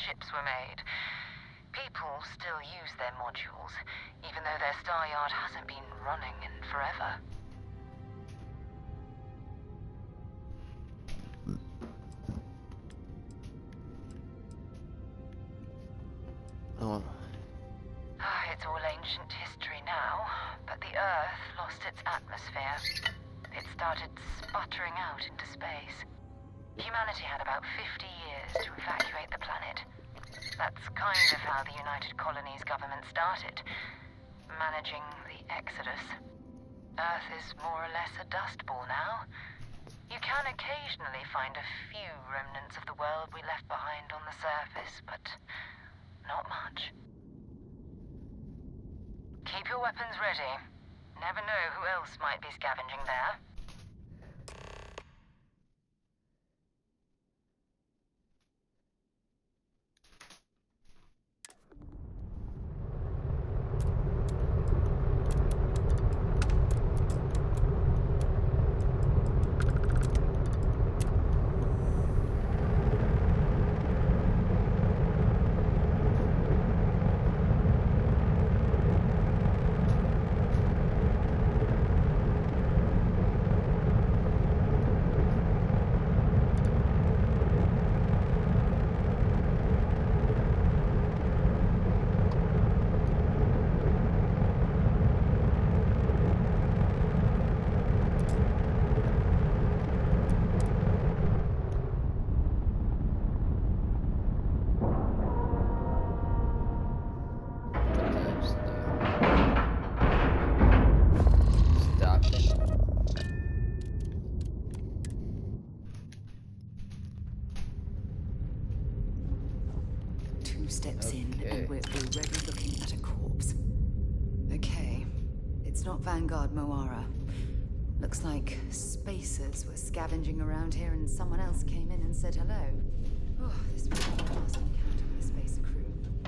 Ships were made. People still use their modules, even though their star yard hasn't been running in forever. It's all ancient history now, but the Earth lost its atmosphere. It started sputtering out into space. Humanity had about 50 years to evacuate the planet. That's kind of how the United Colonies government started, managing the exodus. Earth is more or less a dust ball now. You can occasionally find a few remnants of the world we left behind on the surface, but not much. Keep your weapons ready. Never know who else might be scavenging there. Steps in, and we're already looking at a corpse. Okay, it's not Vanguard Moara. Looks like spacers were scavenging around here and someone else came in and said hello. Oh, this was my last encounter with a spacer crew.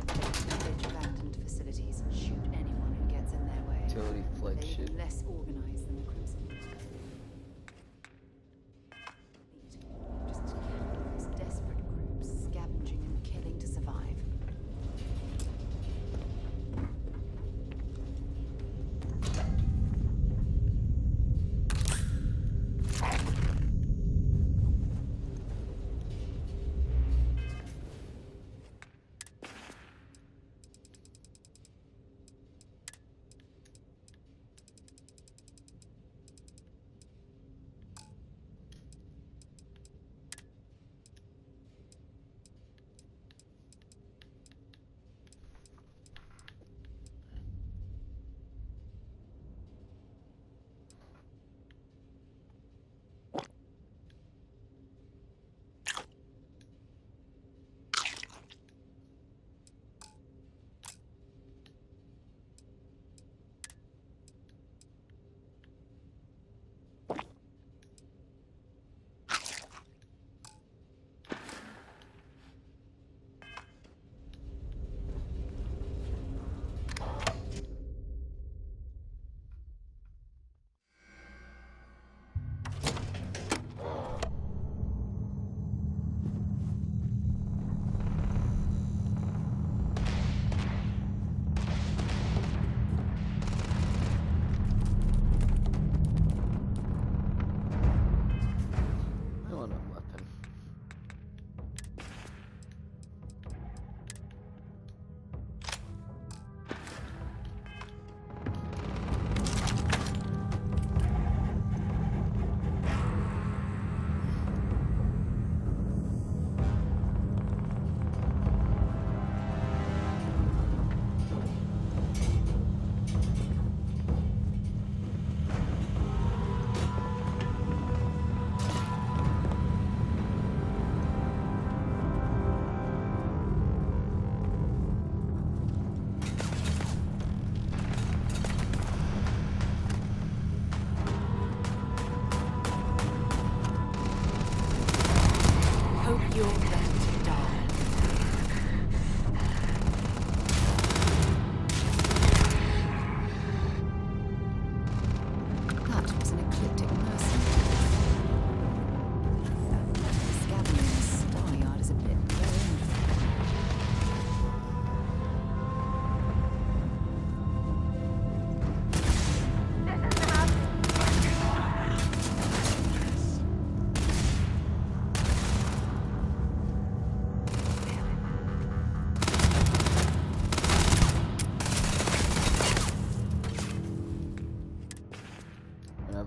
They abandoned facilities and shoot anyone who gets in their way. Totally flagship. They're less organized than the Crimson. Just desperate groups scavenging and killing to survive.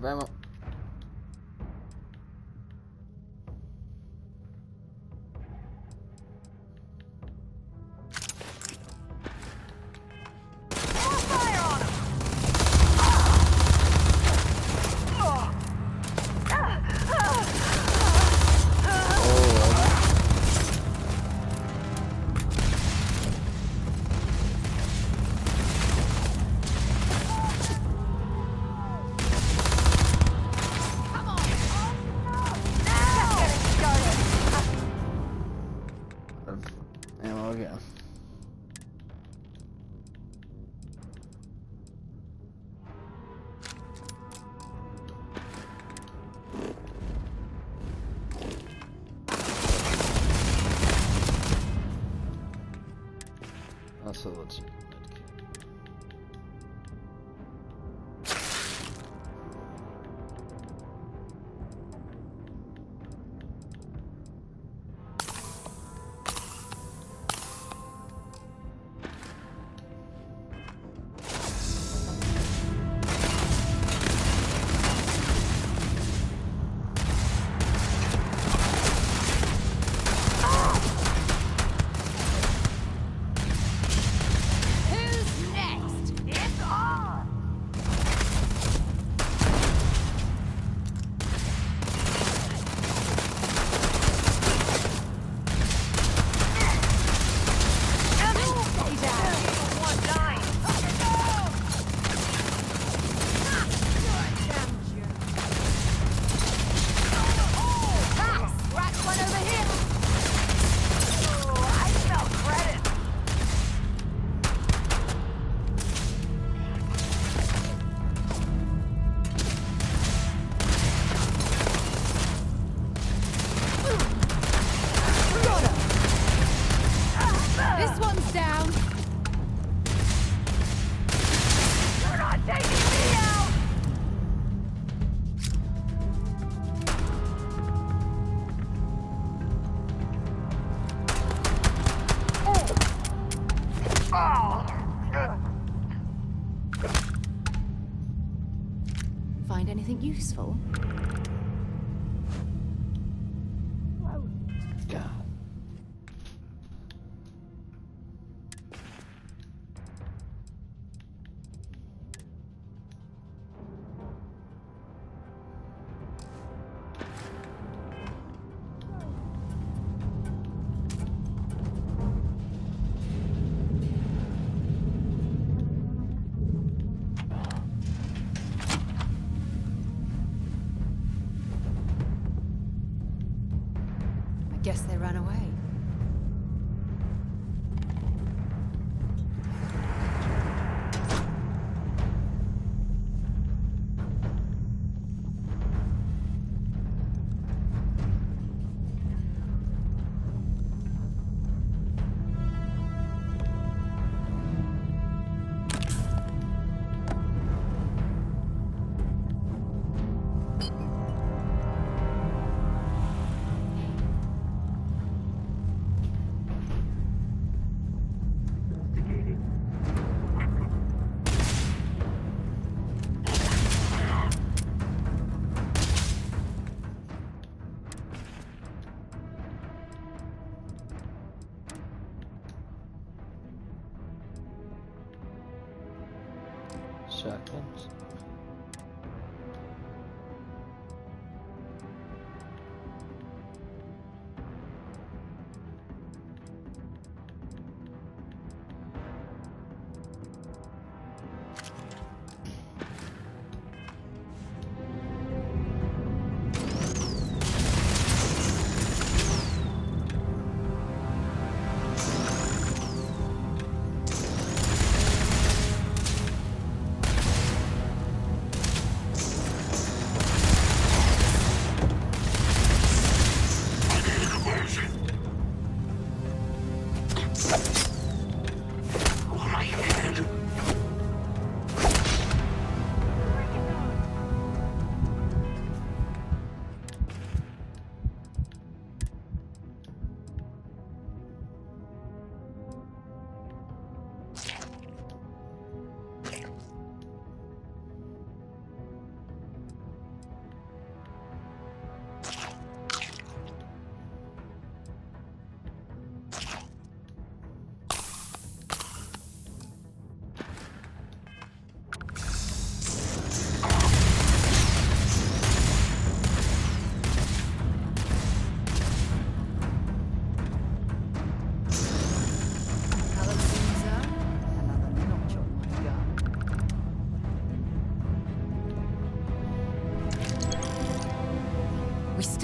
of ammo. Ammo again. Also, let's see. Find anything useful? God. Guess they ran away. Shotguns.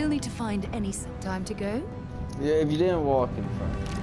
We'll need to find any time to go. Yeah, if you didn't walk in front.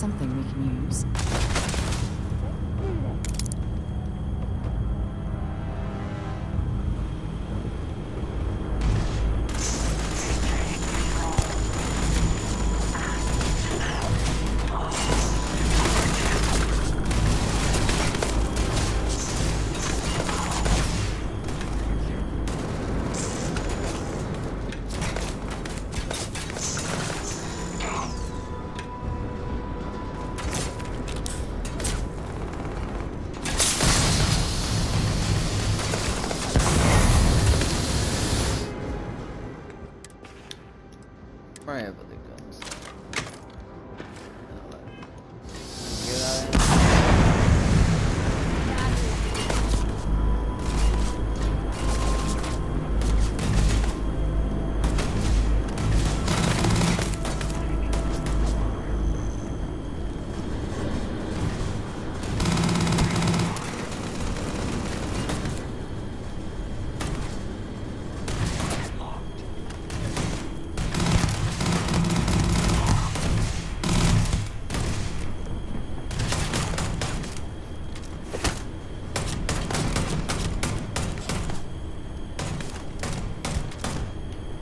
something we can use. I have other guns.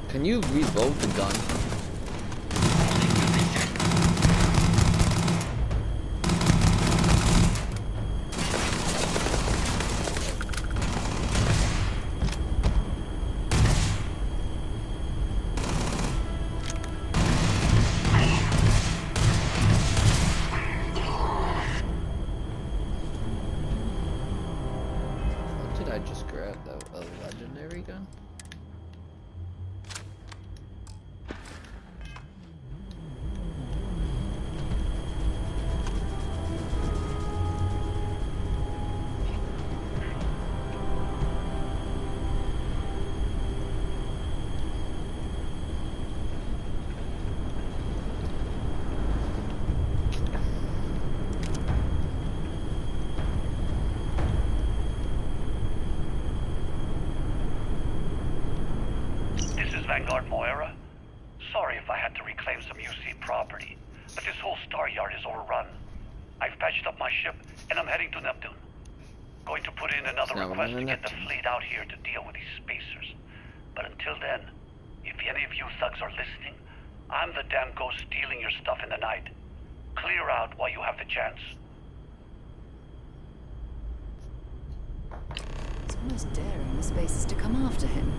Can you reload the gun? What did I just grab though? A legendary gun? Vanguard Moira. Sorry if I had to reclaim some UC property, but this whole star yard is overrun. I've patched up my ship, and I'm heading to Neptune. Going to put in another request to get the fleet out here to deal with these spacers. But until then, if any of you thugs are listening, I'm the damn ghost stealing your stuff in the night. Clear out while you have the chance. It's almost daring the spacers to come after him.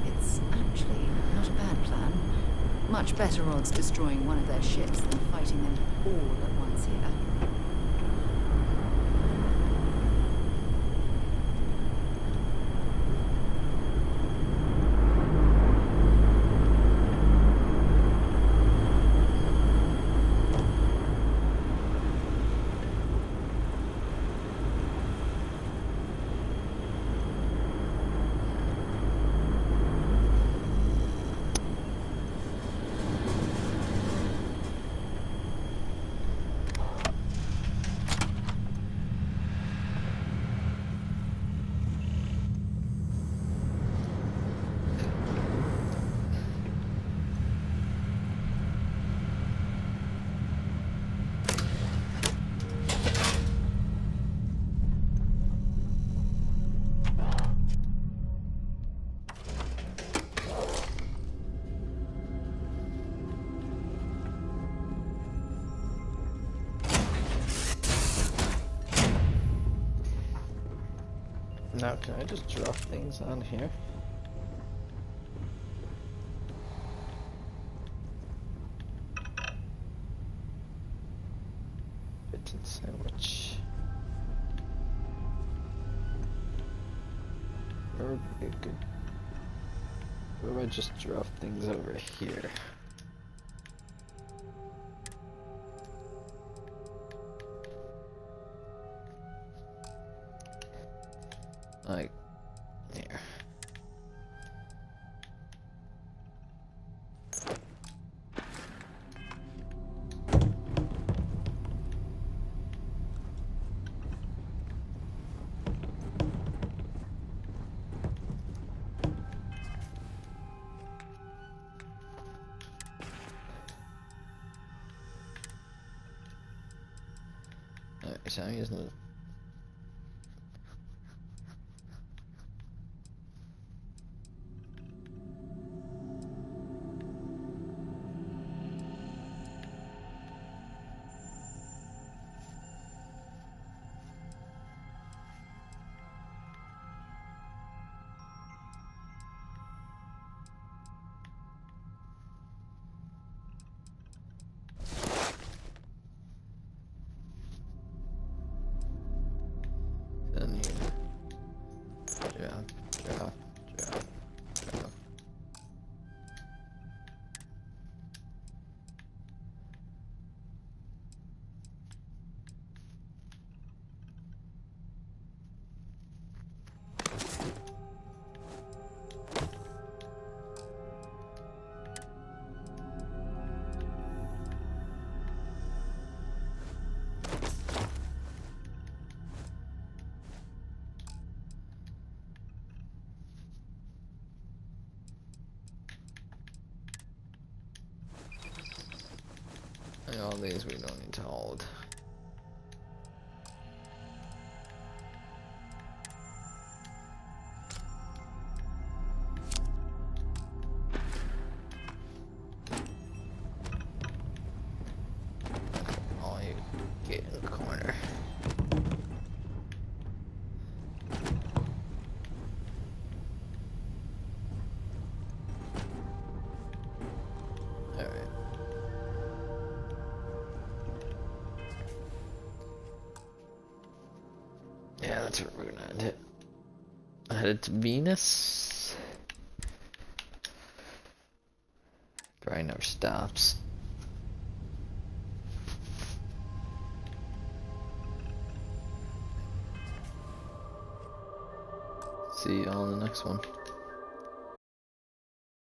It's actually not a bad plan. Much better odds destroying one of their ships than fighting them all at once here. Now, can I just drop things on here? Bacon sandwich. Where would be a good... Where would I just drop things over here? Like, there. Alright, so I'm using the... All these we don't need to hold. All you get in the corner. Yeah, that's where we're gonna end it. Headed to Venus. Probably never stops. See y'all in the next one.